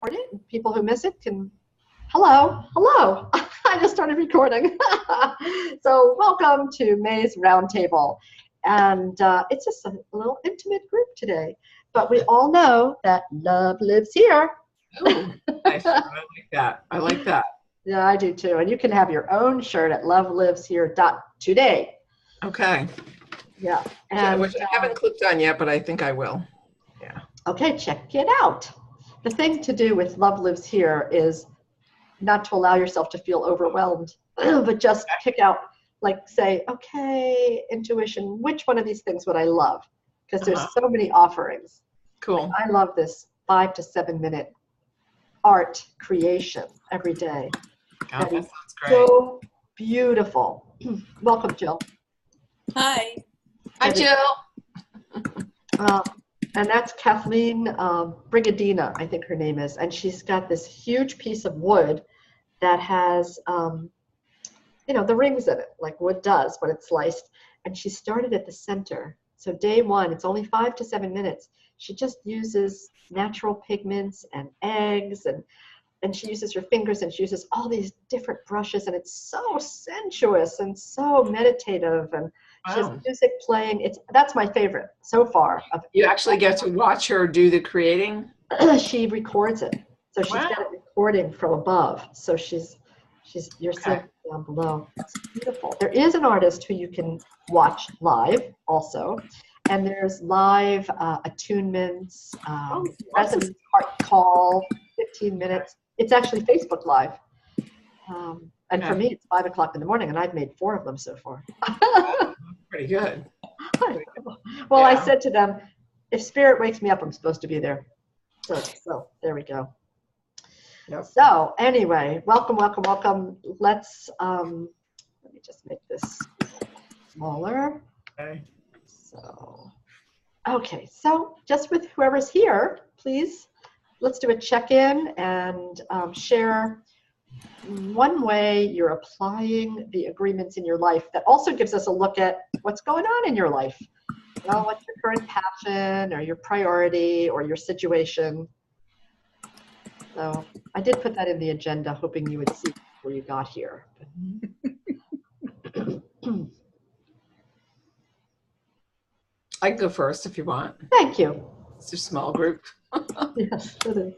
record it. People who miss it can, hello. I just started recording. So welcome to May's Roundtable. And it's just a little intimate group today. But we all know that love lives here. Ooh, nice. I like that. I like that. Yeah, I do too. And you can have your own shirt at loveliveshere.today. Okay. Yeah. And, which I haven't clicked on yet, but I think I will. Yeah. Okay, check it out. The thing to do with Love Lives Here is not to allow yourself to feel overwhelmed, but just pick out, like say, okay, intuition, which one of these things would I love? Because there's so many offerings. Cool. Like, I love this 5 to 7 minute art creation every day. Oh, that sounds great. So beautiful. Welcome, Jill. Hi. Hi, Jill. And that's Kathleen Brigadina, I think her name is. And she's got this huge piece of wood that has, the rings in it, like wood does when it's sliced. And she started at the center. So day one, it's only 5 to 7 minutes. She just uses natural pigments and eggs, and she uses her fingers, and she uses all these different brushes, and it's so sensuous and so meditative, and she has music playing. That's my favorite so far. You actually get to watch her do the creating? She records it. So she's got it recording from above. So you're seeing down below. It's beautiful. There is an artist who you can watch live also. And there's live attunements, resident heart call, 15 minutes. It's actually Facebook Live. And for me, it's 5 o'clock in the morning, and I've made 4 of them so far. Pretty good. Well, I said to them, if spirit wakes me up, I'm supposed to be there. So there we go. Yep. So anyway, welcome. Let's, let me just make this smaller. Okay. So just with whoever's here, please, let's do a check-in and share one way you're applying the agreements in your life. That also gives us a look at what's going on in your life. What's your current passion or your priority or your situation. So I did put that in the agenda, hoping you would see before you got here. I can go first if you want. Thank you. It's a small group. Yes, it is.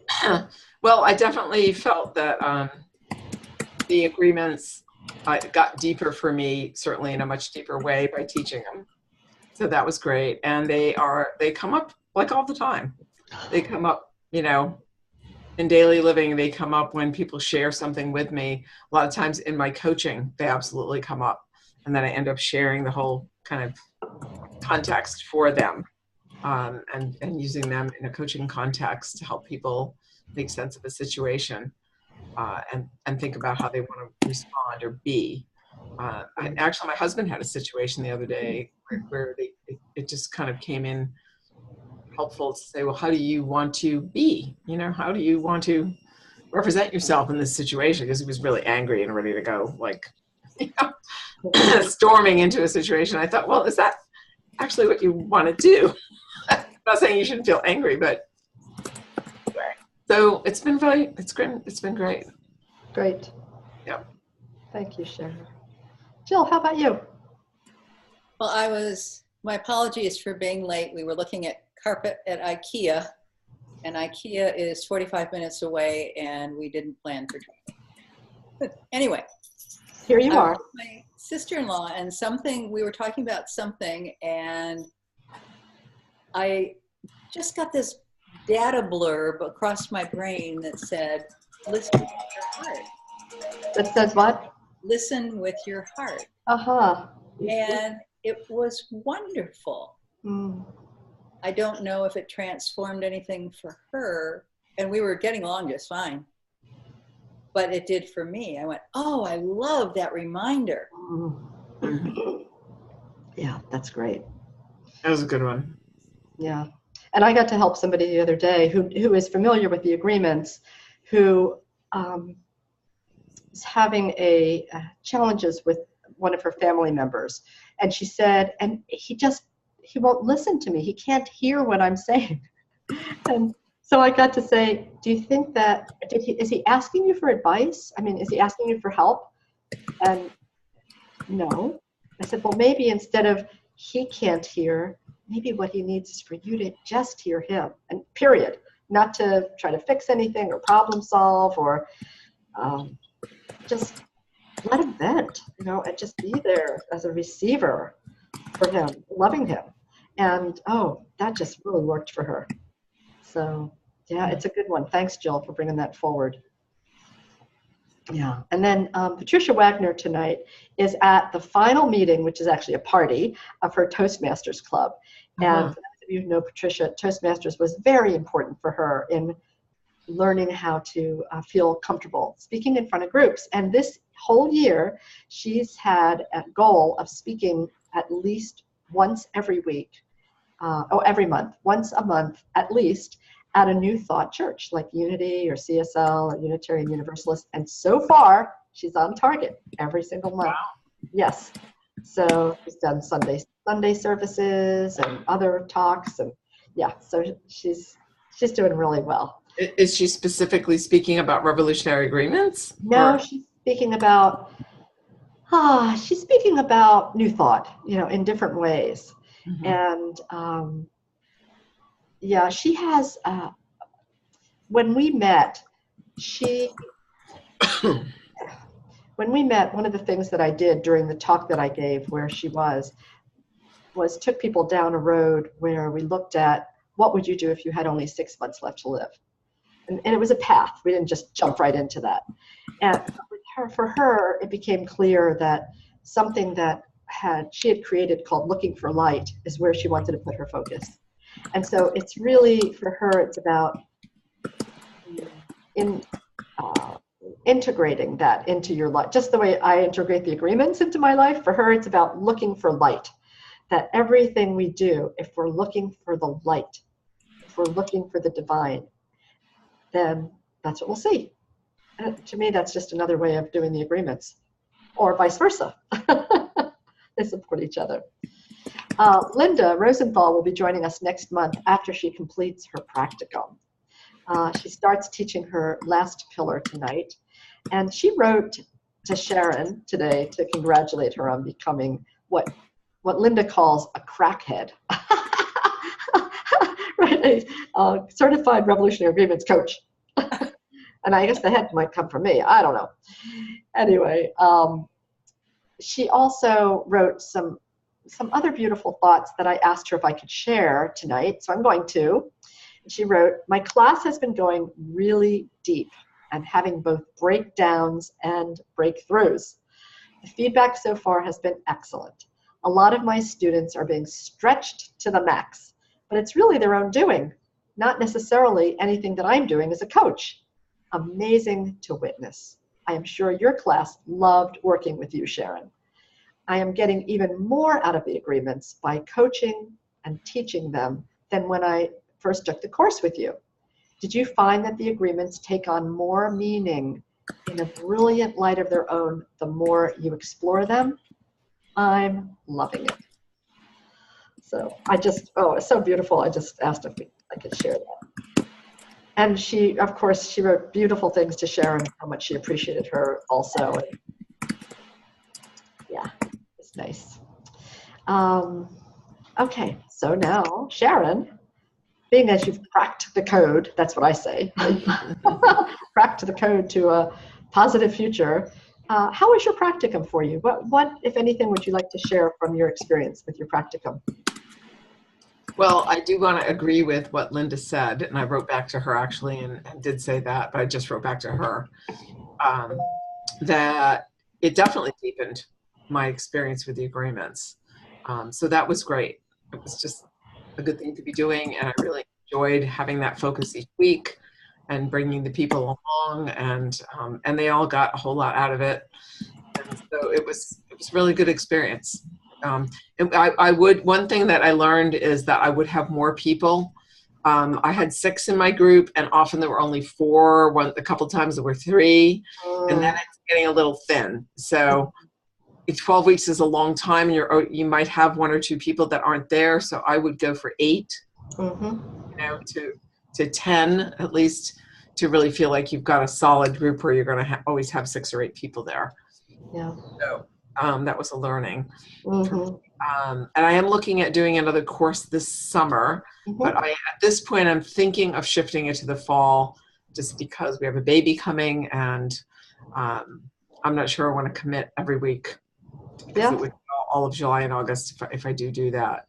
Well, I definitely felt that the agreements got deeper for me, certainly in a much deeper way by teaching them. So that was great. And they come up like all the time. They come up, in daily living, they come up when people share something with me. A lot of times in my coaching, they absolutely come up. And then I end up sharing the whole kind of context for them and using them in a coaching context to help people make sense of a situation and think about how they want to respond or be. Actually, my husband had a situation the other day where it just kind of came in helpful to say, well, how do you want to be? How do you want to represent yourself in this situation? Because he was really angry and ready to go, storming into a situation. I thought, well, is that actually what you want to do? I'm not saying you shouldn't feel angry, but so it's been great. Great. Yep. Thank you, Sharon. Jill, how about you? Well, my apologies for being late. We were looking at carpet at IKEA, and IKEA is 45 minutes away, and we didn't plan for traffic. Anyway. Here you are. My sister-in-law, and we were talking about something, and I just got this data blurb across my brain that said, listen with your heart. That says what? Listen with your heart. And it was wonderful. I don't know if it transformed anything for her, and we were getting along just fine. But it did for me. I went, oh, I love that reminder. Yeah, that's great. That was a good one. Yeah. And I got to help somebody the other day who is familiar with the agreements, who is having challenges with one of her family members. And she said, and he won't listen to me. He can't hear what I'm saying. And So I got to say, do you think that, is he asking you for advice? I mean, is he asking you for help? And no. I said, well, maybe instead of he can't hear, maybe what he needs is for you to just hear him, and period. Not to try to fix anything or problem solve or just let him vent, and just be there as a receiver for him, loving him. And, that just really worked for her. So, yeah, it's a good one. Thanks, Jill, for bringing that forward. Yeah. And then Patricia Wagner tonight is at the final meeting, which is actually a party, of her Toastmasters Club. And as you know, Patricia, Toastmasters was very important for her in learning how to feel comfortable speaking in front of groups. And this whole year, she's had a goal of speaking at least once every week, every month, once a month at least, at a New Thought church like Unity or CSL or Unitarian Universalist. And so far, she's on target every single month. Wow. Yes. So she's done Sunday services and other talks. And yeah, so she's doing really well. Is she specifically speaking about revolutionary agreements? No, she's speaking about New Thought, in different ways. And yeah, she has, when we met, one of the things that I did during the talk that I gave where she was took people down a road where we looked at what would you do if you had only 6 months left to live. And it was a path. We didn't just jump right into that. And for her, it became clear that something that she had created called Looking for Light is where she wanted to put her focus. And so it's really, for her, it's about integrating that into your life. Just the way I integrate the agreements into my life, for her, it's about looking for light. That everything we do, if we're looking for the light, if we're looking for the divine, then that's what we'll see. And to me, that's just another way of doing the agreements, or vice versa. They support each other. Linda Rosenthal will be joining us next month after she completes her practicum. She starts teaching her last pillar tonight, and she wrote to Sharon today to congratulate her on becoming what Linda calls a crackhead. Right, a certified revolutionary agreements coach. And I guess the head might come from me. I don't know. Anyway, she also wrote some other beautiful thoughts that I asked her if I could share tonight, so I'm going to. She wrote, my class has been going really deep and having both breakdowns and breakthroughs. The feedback so far has been excellent. A lot of my students are being stretched to the max, but it's really their own doing, not necessarily anything that I'm doing as a coach. Amazing to witness. I am sure your class loved working with you, Sharon. I am getting even more out of the agreements by coaching and teaching them than when I first took the course with you. Did you find that the agreements take on more meaning in a brilliant light of their own the more you explore them? I'm loving it. So it's so beautiful. I just asked if I could share that. And she, of course, she wrote beautiful things to Sharon, how much she appreciated her also. And yeah, it's nice. Okay, so now, Sharon, being as you've cracked the code, that's what I say, cracked the code to a positive future, how was your practicum for you? What, if anything, would you like to share from your experience with your practicum? Well, I do want to agree with what Linda said, and I wrote back to her actually and did say that, but I just wrote back to her, that it definitely deepened my experience with the agreements. So that was great. It was just a good thing to be doing, and I really enjoyed having that focus each week and bringing the people along, and they all got a whole lot out of it. And so it was really good experience. One thing that I learned is that I would have more people. I had 6 in my group, and often there were only 4. A couple times there were 3, and then it's getting a little thin. So 12 weeks is a long time, and you might have 1 or 2 people that aren't there. So I would go for 8, to 10 at least to really feel like you've got a solid group where you're going to always have 6 or 8 people there. Yeah. So that was a learning. Mm-hmm. And I am looking at doing another course this summer, but at this point I'm thinking of shifting it to the fall just because we have a baby coming, and I'm not sure I want to commit every week because it would be all of July and August if I do that.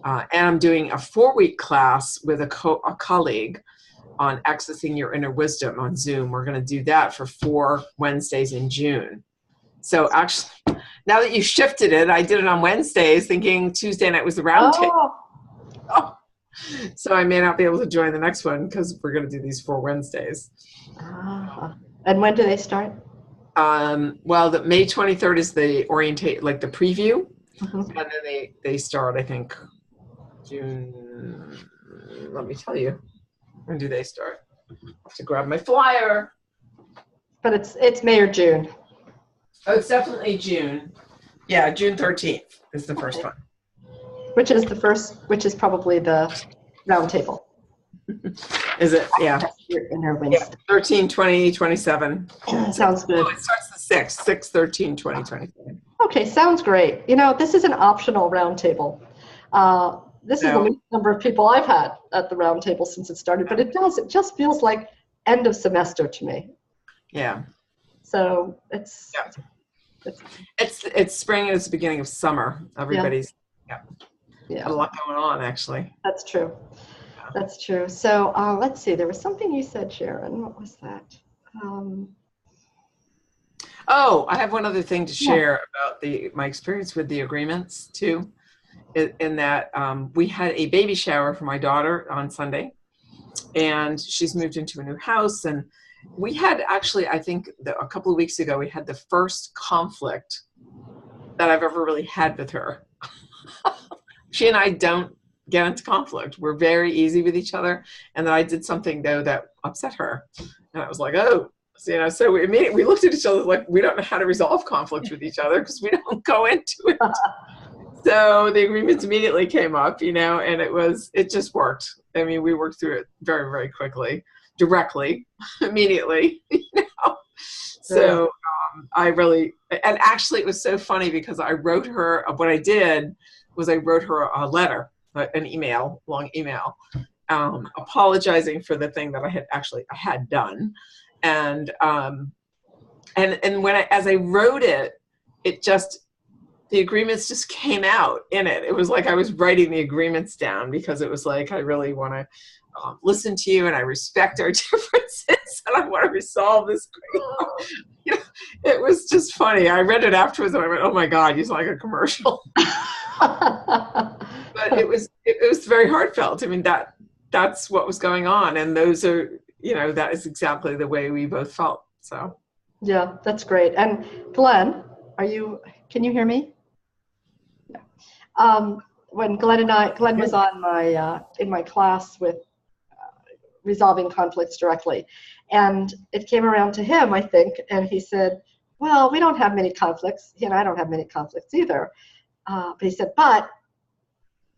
And I'm doing a 4-week class with a colleague on accessing your inner wisdom on Zoom. We're going to do that for 4 Wednesdays in June. So actually, now that you shifted it, I did it on Wednesdays thinking Tuesday night was the roundtable. Oh. So I may not be able to join the next one because we're going to do these 4 Wednesdays. And when do they start? Well, the May 23rd is the the preview. And then they start, I think, June. Let me tell you. When do they start? I have to grab my flyer. But it's May or June. Oh, it's definitely June. Yeah, June 13th is the first one. Which is probably the roundtable. Is it? Yeah. Your inner wisdom. Yeah, 13, 20, 27. Sounds good. Oh, it starts the 6th, 6, 13, 20, 27. Okay, sounds great. This is an optional roundtable. This is the least number of people I've had at the roundtable since it started, but it just feels like end of semester to me. Yeah. So it's spring and it's the beginning of summer. Everybody's got a lot going on, actually. That's true. That's true. So let's see. There was something you said, Sharon. What was that? I have one other thing to share about my experience with the agreements too. In that we had a baby shower for my daughter on Sunday, and she's moved into a new house, and we had actually, I think a couple of weeks ago, we had the first conflict that I've ever really had with her. She and I don't get into conflict. We're very easy with each other, and then I did something though that upset her, and I was like, oh. So we looked at each other like we don't know how to resolve conflict with each other because we don't go into it. So the agreements immediately came up, and it just worked. I mean, we worked through it very, very quickly, directly, immediately, So and actually it was so funny because I wrote her, what I did was I wrote her a letter, an email, long email, apologizing for the thing that I had done. And as I wrote it, the agreements just came out in it. It was like I was writing the agreements down because it was like, I really want to listen to you and I respect our differences and I want to resolve this. It was just funny. I read it afterwards and I went, oh my God, you sound like a commercial. But it was very heartfelt. I mean, that's what was going on. And those are, that is exactly the way we both felt. So. Yeah, that's great. And Glenn, can you hear me? When Glenn was on in my class with resolving conflicts directly, and it came around to him, I think, and he said, well, we don't have many conflicts. He and I don't have many conflicts either. But he said, but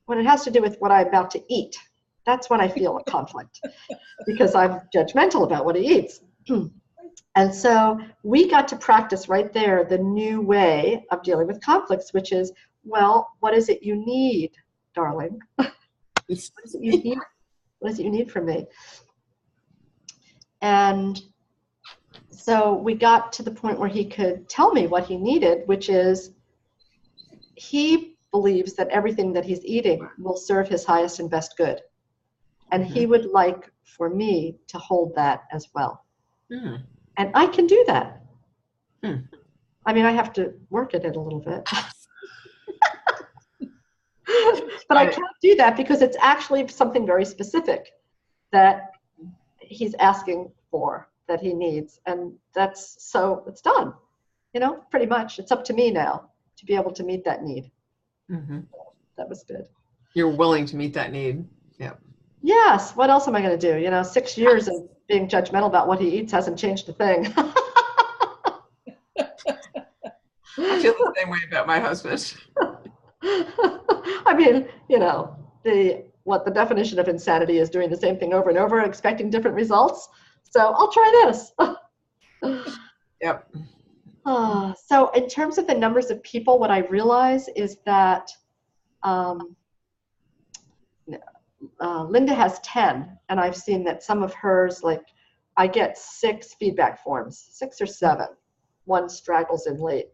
when it has to do with what I'm about to eat, that's when I feel a conflict because I'm judgmental about what he eats. And so we got to practice right there the new way of dealing with conflicts, which is, well, what is it you need, darling? What is it you need? What is it you need from me? And so we got to the point where he could tell me what he needed, which is he believes that everything that he's eating will serve his highest and best good. And he would like for me to hold that as well. Mm. And I can do that. Mm. I mean, I have to work at it a little bit. But I can't do that because it's actually something very specific that he's asking for, that he needs. And it's done. Pretty much. It's up to me now to be able to meet that need. Mm-hmm. That was good. You're willing to meet that need. Yeah. Yes. What else am I going to do? 6 years of being judgmental about what he eats hasn't changed a thing. I feel the same way about my husband. I mean, what the definition of insanity is, doing the same thing over and over, expecting different results. So I'll try this. Yep. So in terms of the numbers of people, what I realize is that Linda has 10, and I've seen that some of hers, like I get 6 feedback forms, 6 or 7. One straggles in late.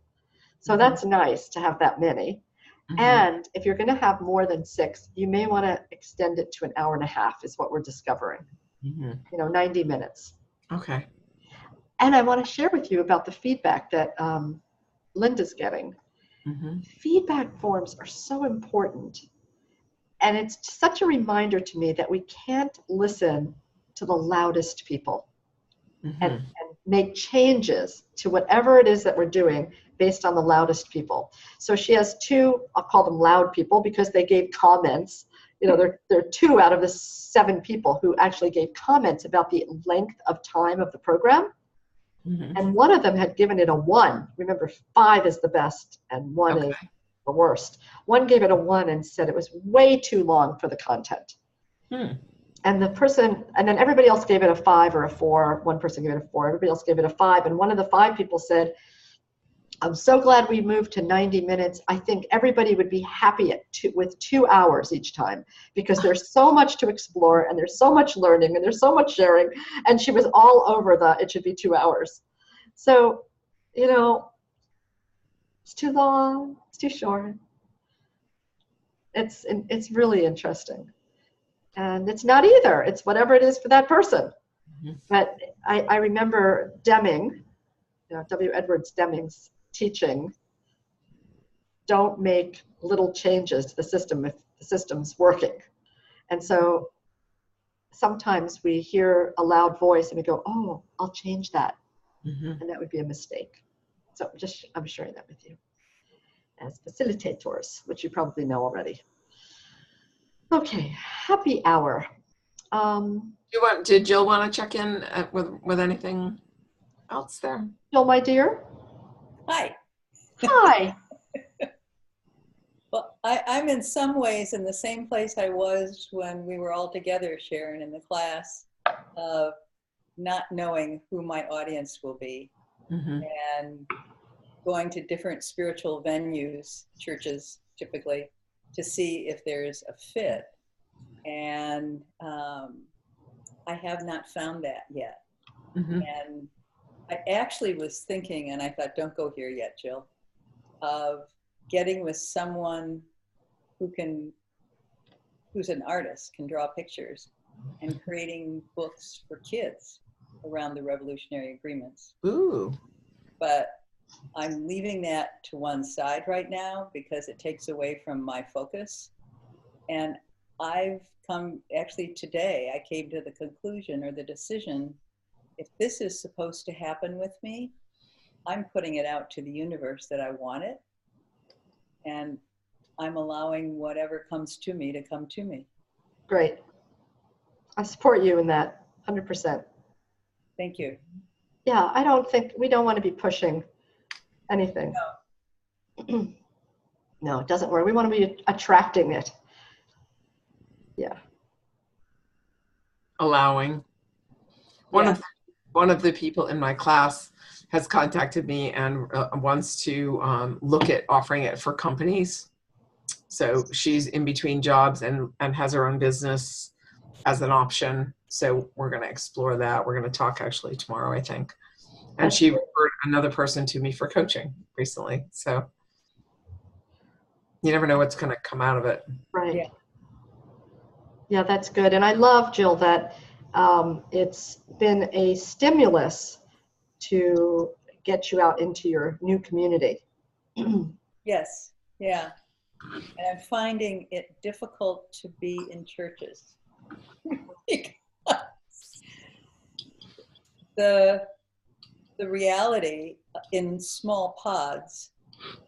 So that's nice to have that many. And if you're going to have more than 6, you may want to extend it to an hour and a half is what we're discovering. 90 minutes. Okay. And I want to share with you about the feedback that Linda's getting. Feedback forms are so important. And it's such a reminder to me that we can't listen to the loudest people and make changes to whatever it is that we're doing based on the loudest people. So she has 2, I'll call them loud people because they gave comments. There are 2 out of the 7 people who actually gave comments about the length of time of the program. And one of them had given it a 1. Remember, 5 is the best and 1 is the worst. One gave it a 1 and said it was way too long for the content. And the person, and then everybody else gave it a 5 or a 4. One person gave it a 4, everybody else gave it a 5. And one of the 5 people said, I'm so glad we moved to 90 minutes. I think everybody would be happy with 2 hours each time because there's so much to explore and there's so much learning and there's so much sharing. And she was all over it should be 2 hours. So, it's too long, it's too short. It's really interesting. And it's not either. It's whatever it is for that person. But I remember Deming, W. Edwards Deming's teaching, don't make little changes to the system if the system's working. And so sometimes we hear a loud voice and we go, oh, I'll change that. And that would be a mistake. So I'm sharing that with you as facilitators, which you probably know already. Okay, happy hour. Did Jill want to check in with anything else there? Jill, my dear. Hi. Hi. Well, I'm in some ways in the same place I was when we were all together, Sharon, in the class, of not knowing who my audience will be and going to different spiritual venues, churches typically, to see if there's a fit. And I have not found that yet. And I actually was thinking, and I thought, don't go here yet, Jill, of getting with someone who's an artist, can draw pictures, and creating books for kids around the revolutionary agreements. Ooh. But I'm leaving that to one side right now because it takes away from my focus. And actually today, I came to the conclusion or the decision, if this is supposed to happen with me, I'm putting it out to the universe that I want it. And I'm allowing whatever comes to me to come to me. Great. I support you in that 100%. Thank you. Yeah, we don't want to be pushing anything. No. No, it doesn't work. We want to be attracting it. Yeah. Allowing. One of the people in my class has contacted me and wants to look at offering it for companies. So she's in between jobs and has her own business as an option. So we're going to explore that. We're going to talk actually tomorrow, I think. And she referred another person to me for coaching recently. So you never know what's going to come out of it. Right. Yeah, that's good. And I love, Jill, that it's been a stimulus to get you out into your new community. Yes. Yeah. And I'm finding it difficult to be in churches. The reality in small pods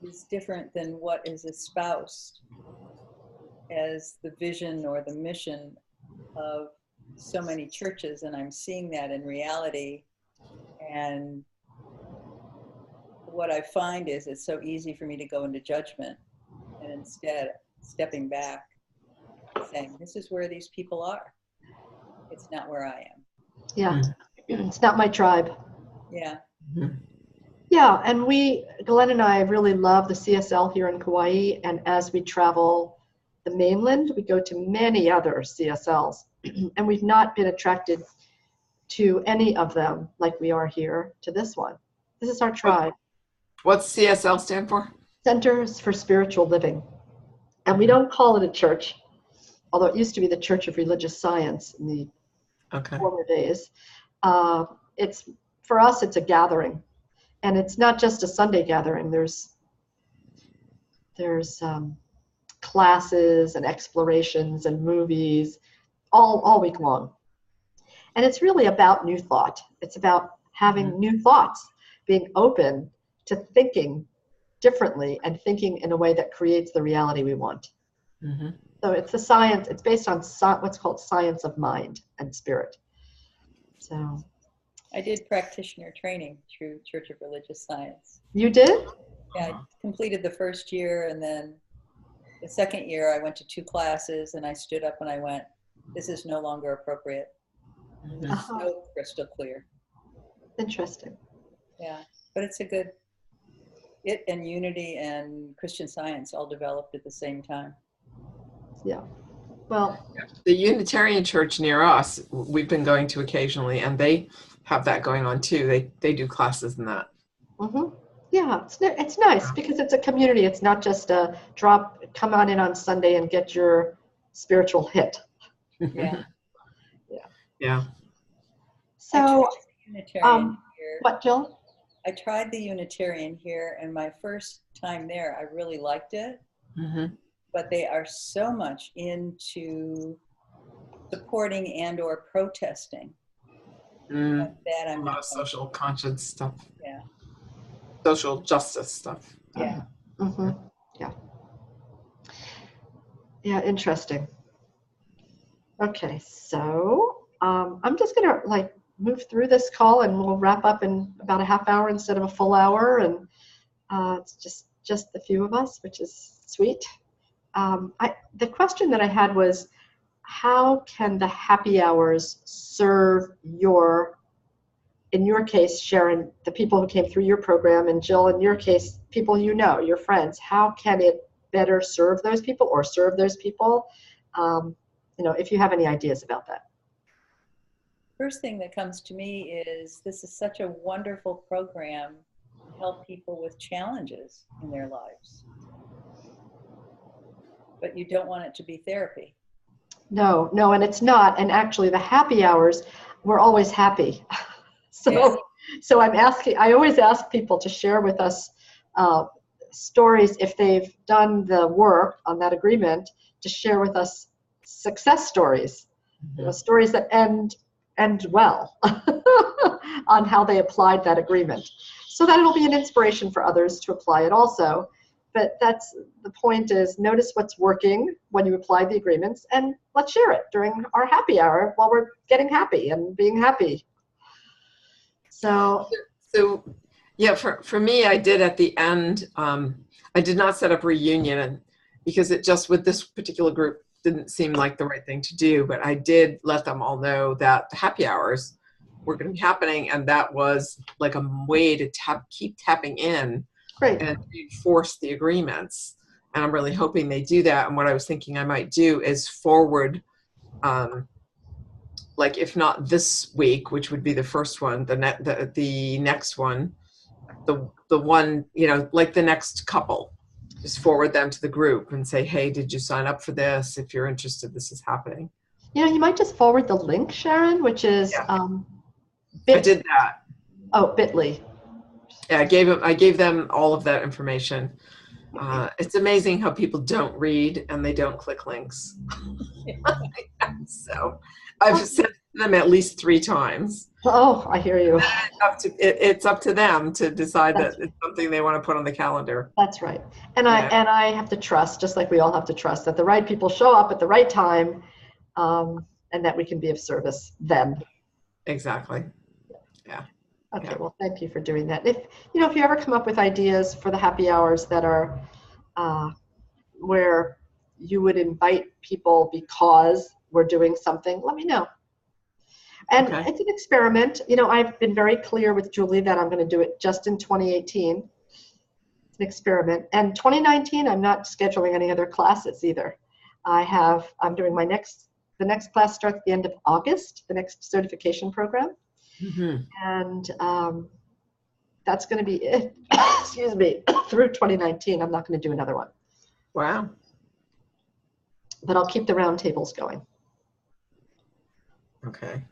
is different than what is espoused as the vision or the mission of so many churches, and I'm seeing that in reality. And what I find is it's so easy for me to go into judgment, and instead stepping back, anything. This is where these people are. It's not where I am. Yeah, it's not my tribe. Yeah. Mm-hmm. Yeah, and Glenn and I really love the CSL here in Kauai, and as we travel the mainland, we go to many other CSLs, and we've not been attracted to any of them like we are here to this one. This is our tribe. What's CSL stand for? Centers for Spiritual Living. And we don't call it a church, although it used to be the Church of Religious Science in the former days. For us, it's a gathering. And it's not just a Sunday gathering. There's classes and explorations and movies all week long. And it's really about new thought. It's about having new thoughts, being open to thinking differently and thinking in a way that creates the reality we want. Mm-hmm. So it's a science. It's based on what's called science of mind and spirit. So I did practitioner training through Church of Religious Science. You did? Yeah, I completed the first year, and then the second year I went to 2 classes, and I stood up and I went, this is no longer appropriate. It's so crystal clear. Interesting. Yeah, but it and Unity and Christian Science all developed at the same time. Yeah. Well, the Unitarian Church near us, we've been going to occasionally, and they have that going on too. They do classes in that. Mm-hmm. Yeah, it's nice because it's a community. It's not just a come on in on Sunday and get your spiritual hit. Yeah. Yeah. So, Unitarian here. What, Jill? I tried the Unitarian here, and my first time there, I really liked it. Mm-hmm. But they are so much into supporting and or protesting. That I'm a lot not of social conscience stuff. Yeah. Social justice stuff. Yeah. Mm-hmm. Yeah. Yeah, interesting. Okay, so I'm just gonna move through this call, and we'll wrap up in about a half hour instead of a full hour, and it's just the few of us, which is sweet. The question that I had was, how can the happy hours serve in your case, Sharon, the people who came through your program, and Jill, in your case, people your friends, how can it better serve those people or serve those people? If you have any ideas about that. First thing that comes to me is this is such a wonderful program to help people with challenges in their lives. But you don't want it to be therapy. No, and it's not. And actually the happy hours, we're always happy. So I always ask people to share with us stories, if they've done the work on that agreement, to share with us success stories, stories that end well on how they applied that agreement, so that it'll be an inspiration for others to apply it also. But that's the point, is notice what's working when you apply the agreements, and let's share it during our happy hour while we're getting happy and being happy. So yeah, for me, I did at the end, I did not set up a reunion because it just, with this particular group, didn't seem like the right thing to do, but I did let them all know that the happy hours were going to be happening, and that was like a way to keep tapping in. Great. And enforce the agreements. And I'm really hoping they do that. And what I was thinking I might do is forward, if not this week, which would be the first one, the next one, the one, the next couple, just forward them to the group and say, hey, did you sign up for this? If you're interested, this is happening. You might just forward the link, Sharon, which is I did that. Oh, Bitly. Yeah, I gave them all of that information. It's amazing how people don't read and they don't click links. So I've sent them at least 3 times. Oh, I hear you. It's up to them to decide that it's something they want to put on the calendar. That's right. And I have to trust, just like we all have to trust, that the right people show up at the right time, and that we can be of service then. Exactly. Yeah. Okay, well, thank you for doing that. If you ever come up with ideas for the happy hours that are where you would invite people because we're doing something, let me know. And Okay. it's an experiment. You know, I've been very clear with Julie that I'm going to do it just in 2018. It's an experiment. And 2019, I'm not scheduling any other classes either. I'm doing the next class starts at the end of August, the next certification program. Mm-hmm. And that's going to be it, excuse me, through 2019. I'm not going to do another one. Wow. But I'll keep the roundtables going. Okay.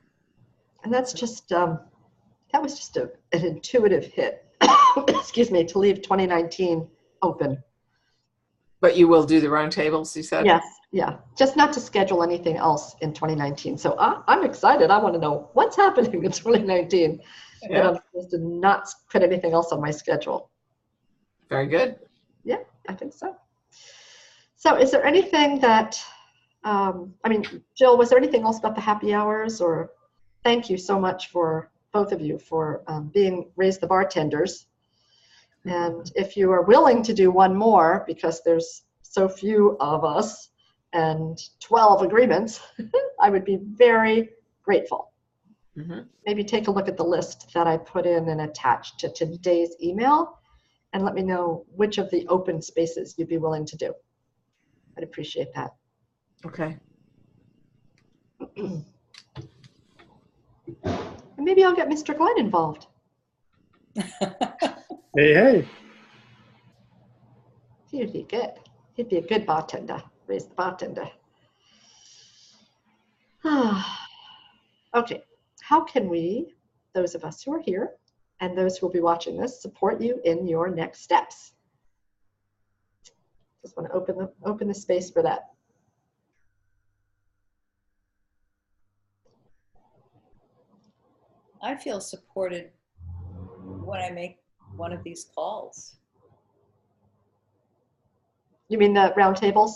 And that's just, that was just an intuitive hit, excuse me, to leave 2019 open. But you will do the roundtables, you said? Yes, yeah. Just not to schedule anything else in 2019. So I'm excited. I want to know what's happening in 2019. Yeah. And I'm supposed to not put anything else on my schedule. Very good. Yeah, I think so. So is there anything that, Jill, was there anything else about the happy hours? Or thank you so much for both of you for being Raise the Bartenders. And if you are willing to do one more, because there's so few of us and 12 agreements, I would be very grateful. Mm-hmm. Maybe take a look at the list that I put in and attached to today's email and let me know which of the open spaces you'd be willing to do. I'd appreciate that. Okay. And maybe I'll get Mr. Glenn involved. Hey. He'd be good. He'd be a good bartender. Raise the bartender. Okay. How can we, those of us who are here and those who will be watching this, support you in your next steps? Just want to open the space for that. I feel supported when I make one of these calls. You mean the roundtables?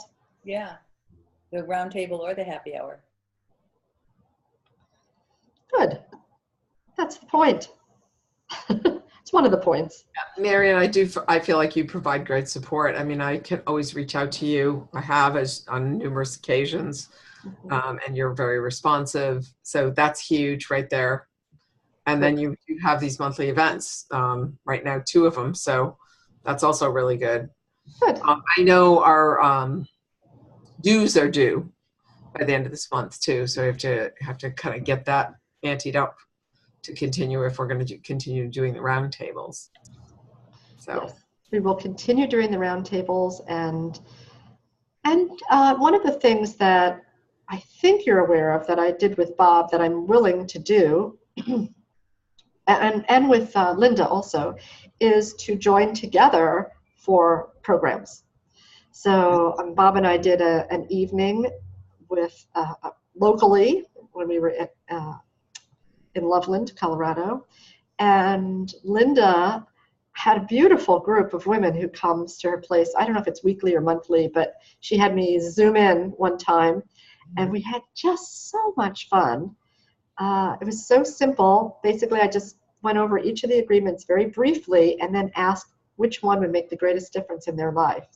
Yeah, the roundtable or the happy hour. Good. That's the point. It's one of the points. Marian, I feel like you provide great support. I mean, I can always reach out to you. I have on numerous occasions, and you're very responsive. So that's huge right there. And then you have these monthly events, right now, 2 of them. So that's also really good. Good. I know our dues are due by the end of this month too. So we have to kind of get that anteed up to continue if we're going to continue doing the roundtables. So yes, we will continue doing the roundtables, and one of the things that I think you're aware of that I did with Bob that I'm willing to do, and with Linda also, is to join together for programs. So Bob and I did an evening with locally when we were in Loveland, Colorado, and Linda had a beautiful group of women who comes to her place. I don't know if it's weekly or monthly, but she had me Zoom in one time, and we had just so much fun. It was so simple. Basically, I just went over each of the agreements very briefly and then asked which one would make the greatest difference in their life.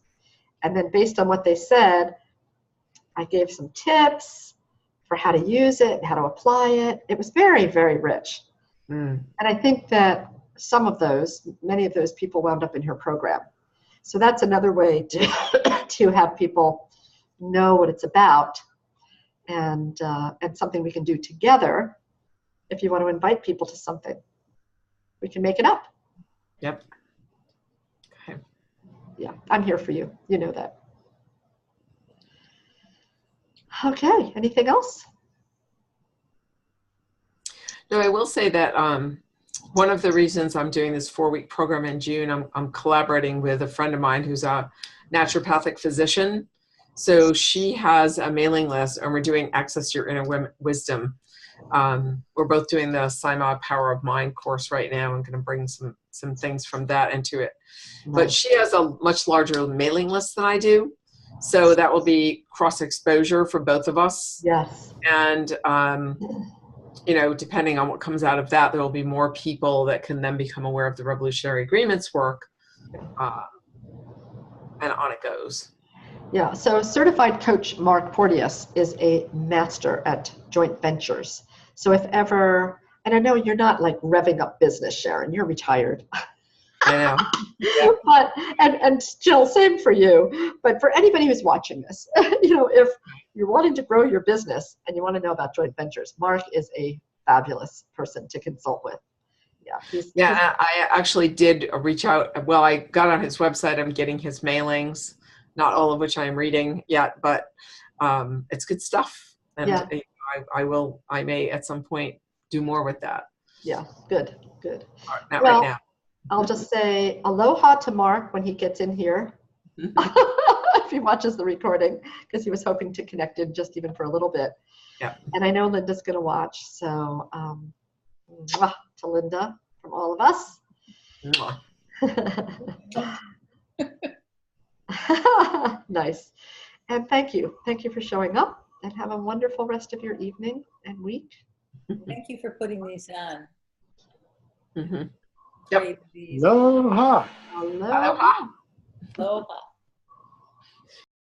And then based on what they said, I gave some tips for how to use it, how to apply it. It was very, very rich. And I think that many of those people wound up in her program. So that's another way to have people know what it's about, and something we can do together. If you want to invite people to something, we can make it up. Yep. Okay. Yeah, I'm here for you. You know that. Okay, anything else? No, I will say that one of the reasons I'm doing this 4-week program in June, I'm collaborating with a friend of mine who's a naturopathic physician. So she has a mailing list, and we're doing Access Your Inner Wisdom. We're both doing the Sima Power of Mind course right now. I'm going to bring some things from that into it. Nice. But she has a much larger mailing list than I do. So that will be cross exposure for both of us. Yes. And, depending on what comes out of that, there will be more people that can then become aware of the Revolutionary Agreements work. And on it goes. Yeah, so certified coach Mark Porteous is a master at joint ventures. So if ever, and I know you're not like revving up business, Sharon, you're retired. I know. Yeah. But, and Jill, same for you. But for anybody who's watching this, if you're wanting to grow your business and you want to know about joint ventures, Mark is a fabulous person to consult with. Yeah, I actually did reach out. Well, I got on his website. I'm getting his mailings, not all of which I'm reading yet, but it's good stuff. And yeah. I may at some point do more with that. Yeah, good. Not right now. I'll just say aloha to Mark when he gets in here. If he watches the recording, because he was hoping to connect in just even for a little bit. Yeah. And I know Linda's going to watch, so to Linda from all of us. Nice. And thank you for showing up, and have a wonderful rest of your evening and week. Thank you for putting these on. Mm-hmm. Yep. Aloha. Aloha. Aloha.